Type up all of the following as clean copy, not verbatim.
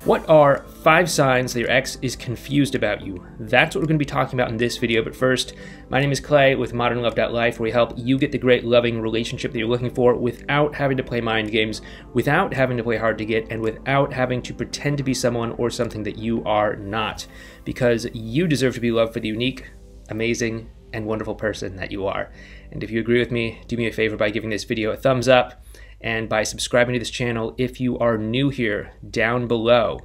What are 5 signs that your ex is confused about you? That's what we're going to be talking about in this video, but first, my name is Clay with ModernLove.life, where we help you get the great loving relationship that you're looking for without having to play mind games, without having to play hard to get, and without having to pretend to be someone or something that you are not. Because you deserve to be loved for the unique, amazing, and wonderful person that you are. And if you agree with me, do me a favor by giving this video a thumbs up, and by subscribing to this channel if you are new here down below.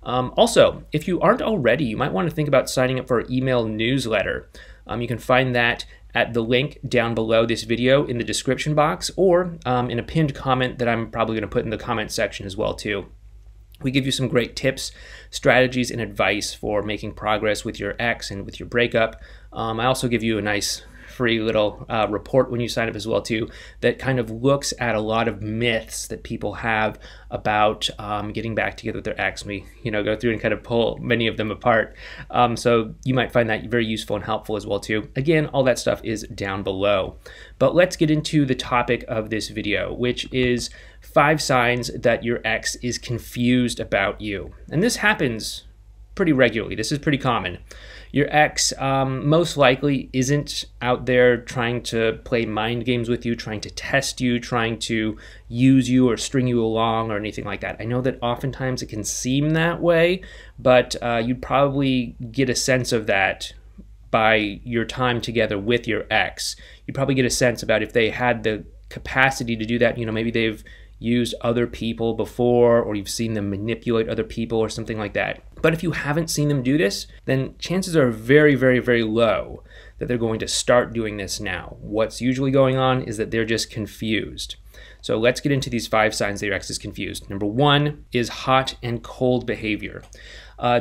Also, if you aren't already, you might want to think about signing up for our email newsletter. You can find that at the link down below this video in the description box, or in a pinned comment that I'm probably going to put in the comment section as well too. We give you some great tips, strategies, and advice for making progress with your ex and with your breakup. I also give you a nice free little report when you sign up as well too, that kind of looks at a lot of myths that people have about getting back together with their ex. We go through and kind of pull many of them apart. So you might find that very useful and helpful as well too. Again, all that stuff is down below. But let's get into the topic of this video, which is 5 signs that your ex is confused about you. And this happens pretty regularly. This is pretty common. Your ex most likely isn't out there trying to play mind games with you, trying to test you, trying to use you or string you along or anything like that. I know that oftentimes it can seem that way, but you'd probably get a sense of that by your time together with your ex. You'd probably get a sense about if they had the capacity to do that. Maybe they've used other people before, or you've seen them manipulate other people or something like that. But if you haven't seen them do this, then chances are very, very, very low that they're going to start doing this now. What's usually going on is that they're just confused. So let's get into these 5 signs that your ex is confused. Number 1 is hot and cold behavior.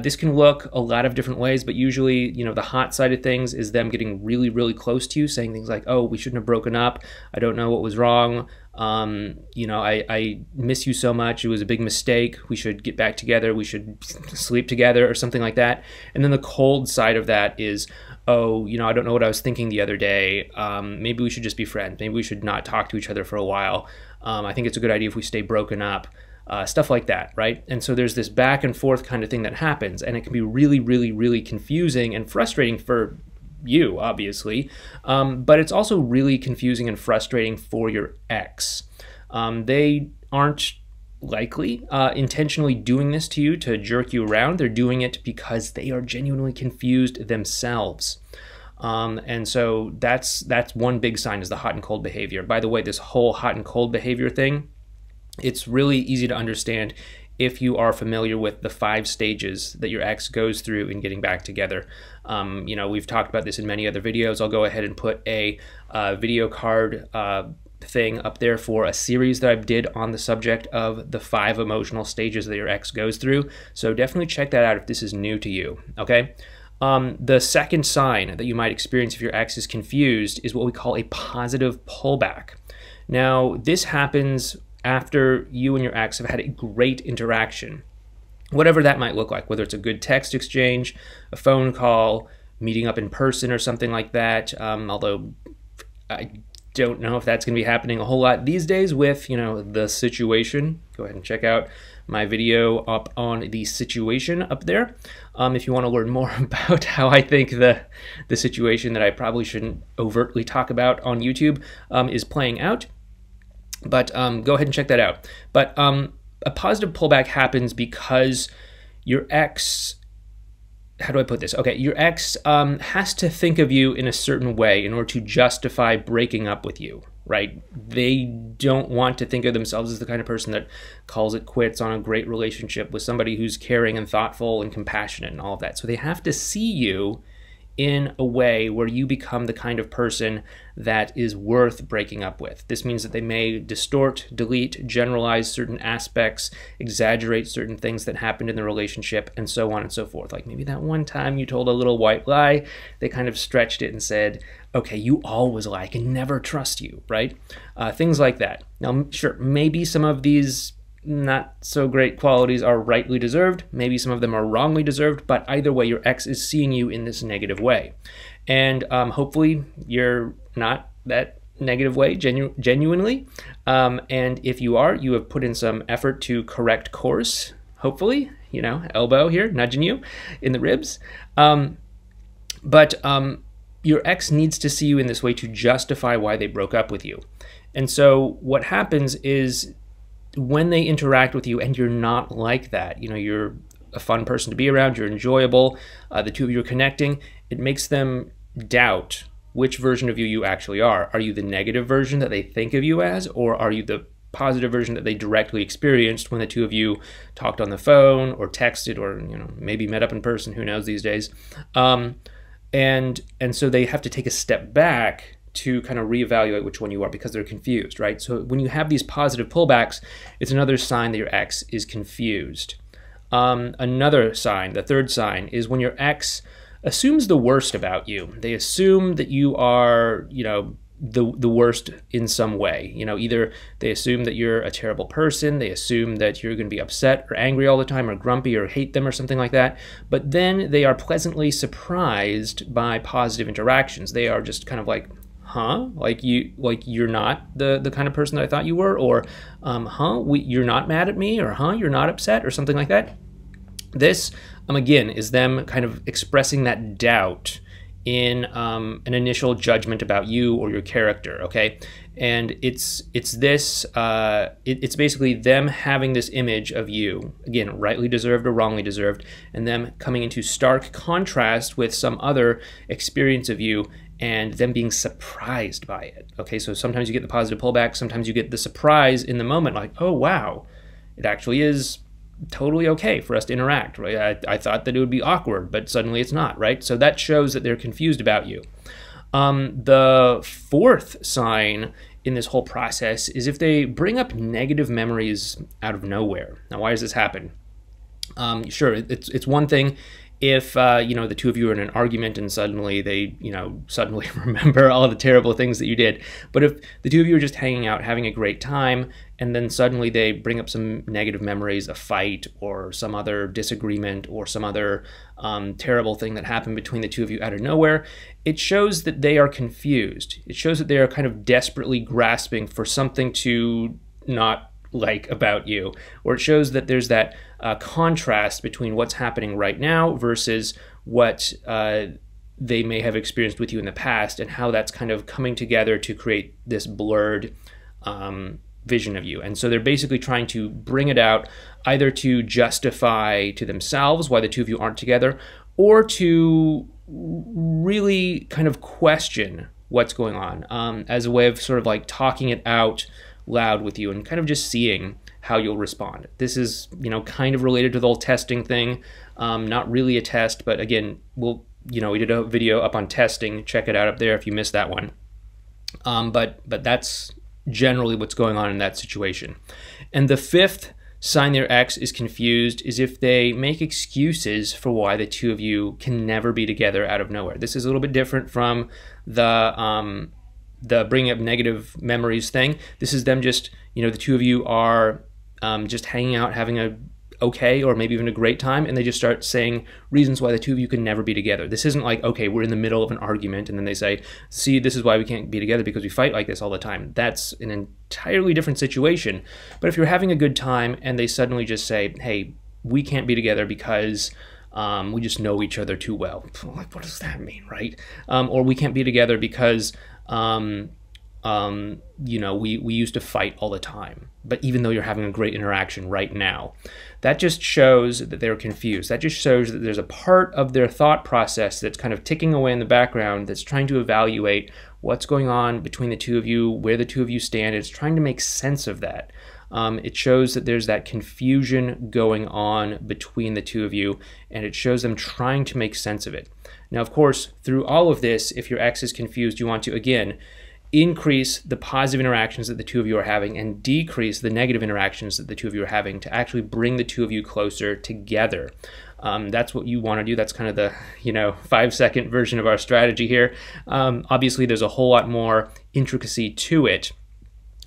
This can look a lot of different ways, but usually, the hot side of things is them getting really, really close to you, saying things like, oh, we shouldn't have broken up. I don't know what was wrong. I miss you so much. It was a big mistake. We should get back together. We should sleep together or something like that. And then the cold side of that is, oh, I don't know what I was thinking the other day. Maybe we should just be friends. Maybe we should not talk to each other for a while. I think it's a good idea if we stay broken up. Stuff like that, right? And so there's this back and forth kind of thing that happens, and it can be really, really, really confusing and frustrating for you, obviously, but it's also really confusing and frustrating for your ex. They aren't likely intentionally doing this to you to jerk you around. They're doing it because they are genuinely confused themselves. And so that's one big sign, is the hot and cold behavior. By the way, this whole hot and cold behavior thing, it's really easy to understand if you are familiar with the 5 stages that your ex goes through in getting back together. We've talked about this in many other videos. I'll go ahead and put a video card thing up there for a series that I did on the subject of the 5 emotional stages that your ex goes through. So definitely check that out if this is new to you, okay? The second sign that you might experience if your ex is confused is what we call a positive pullback. Now, this happens after you and your ex have had a great interaction, whatever that might look like, whether it's a good text exchange, a phone call, meeting up in person or something like that, although I don't know if that's going to be happening a whole lot these days with, the situation. Go ahead and check out my video up on the situation up there if you want to learn more about how I think the situation that I probably shouldn't overtly talk about on YouTube is playing out. But go ahead and check that out. But a positive pullback happens because your ex, how do I put this? Okay, your ex has to think of you in a certain way in order to justify breaking up with you, right? They don't want to think of themselves as the kind of person that calls it quits on a great relationship with somebody who's caring and thoughtful and compassionate and all of that. So they have to see you in a way where you become the kind of person that is worth breaking up with. This means that they may distort, delete, generalize certain aspects, exaggerate certain things that happened in the relationship, and so on and so forth. Like maybe that one time you told a little white lie, they kind of stretched it and said, okay, you always lie, I can never trust you, right? Things like that. Now, sure, maybe some of these not so great qualities are rightly deserved. Maybe some of them are wrongly deserved, but either way, your ex is seeing you in this negative way. And hopefully you're not that negative way, genuinely. And if you are, you have put in some effort to correct course, hopefully, you know, elbow here, nudging you in the ribs. Your ex needs to see you in this way to justify why they broke up with you. And so what happens is when they interact with you and you're not like that, you know, you're a fun person to be around, you're enjoyable, the two of you are connecting, it makes them doubt which version of you you actually are. Are you the negative version that they think of you as, or are you the positive version that they directly experienced when the two of you talked on the phone or texted or, you know, maybe met up in person, who knows these days. And so they have to take a step back to kind of reevaluate which one you are because they're confused, right? So when you have these positive pullbacks, it's another sign that your ex is confused. Another sign, the third sign, is when your ex assumes the worst about you. They assume that you are, you know, the worst in some way. You know, either they assume that you're a terrible person, they assume that you're going to be upset or angry all the time or grumpy or hate them or something like that, but then they are pleasantly surprised by positive interactions. They are just kind of like, huh? Like you're not the kind of person that I thought you were, or you're not mad at me, or you're not upset, or something like that. This, again, is them kind of expressing that doubt in an initial judgment about you or your character, okay? And it's basically them having this image of you, again, rightly deserved or wrongly deserved, and them coming into stark contrast with some other experience of you and them being surprised by it, okay? So sometimes you get the positive pullback, sometimes you get the surprise in the moment, like, oh, wow, it actually is totally okay for us to interact, right? I thought that it would be awkward, but suddenly it's not, right? So that shows that they're confused about you. The fourth sign in this whole process is if they bring up negative memories out of nowhere. Now, why does this happen? Sure, it's one thing if you know, the two of you are in an argument and suddenly they, you know, suddenly remember all the terrible things that you did. But if the two of you are just hanging out, having a great time, and then suddenly they bring up some negative memories, a fight or some other disagreement or some other terrible thing that happened between the two of you out of nowhere, it shows that they are confused. It shows that they are kind of desperately grasping for something to not like about you, or it shows that there's that contrast between what's happening right now versus what they may have experienced with you in the past, and how that's kind of coming together to create this blurred vision of you. And so they're basically trying to bring it out either to justify to themselves why the two of you aren't together, or to really kind of question what's going on as a way of sort of like talking it out loud with you and kind of just seeing how you'll respond. This is, you know, kind of related to the whole testing thing. Not really a test, but again, we did a video up on testing. Check it out up there if you missed that one. But that's generally what's going on in that situation. And the fifth sign their ex is confused is if they make excuses for why the two of you can never be together out of nowhere. This is a little bit different from the bringing up negative memories thing. This is them just, you know, the two of you are just hanging out, having a okay or maybe even a great time, and they just start saying reasons why the two of you can never be together. This isn't like, okay, we're in the middle of an argument and then they say, see, this is why we can't be together because we fight like this all the time. That's an entirely different situation. But if you're having a good time and they suddenly just say, hey, we can't be together because we just know each other too well. Like, what does that mean, right? Or we can't be together because you know, we used to fight all the time, but even though you're having a great interaction right now, that just shows that they're confused. That just shows that there's a part of their thought process that's kind of ticking away in the background that's trying to evaluate what's going on between the two of you, where the two of you stand. It's trying to make sense of that. It shows that there's that confusion going on between the two of you, and it shows them trying to make sense of it. Now, of course, through all of this, if your ex is confused, you want to, again, increase the positive interactions that the two of you are having and decrease the negative interactions that the two of you are having to actually bring the two of you closer together. That's what you want to do. That's kind of the, you know, 5-second version of our strategy here. Obviously, there's a whole lot more intricacy to it.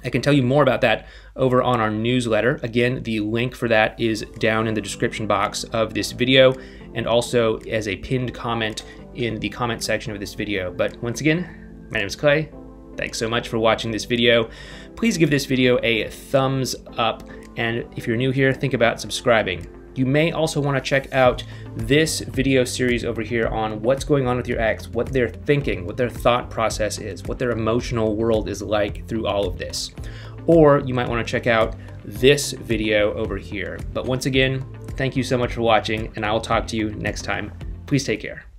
I can tell you more about that over on our newsletter. Again, the link for that is down in the description box of this video and also as a pinned comment in the comment section of this video. But once again, my name is Clay. Thanks so much for watching this video. Please give this video a thumbs up, and if you're new here, think about subscribing. You may also want to check out this video series over here on what's going on with your ex, what they're thinking, what their thought process is, what their emotional world is like through all of this. Or you might want to check out this video over here. But once again, thank you so much for watching, and I will talk to you next time. Please take care.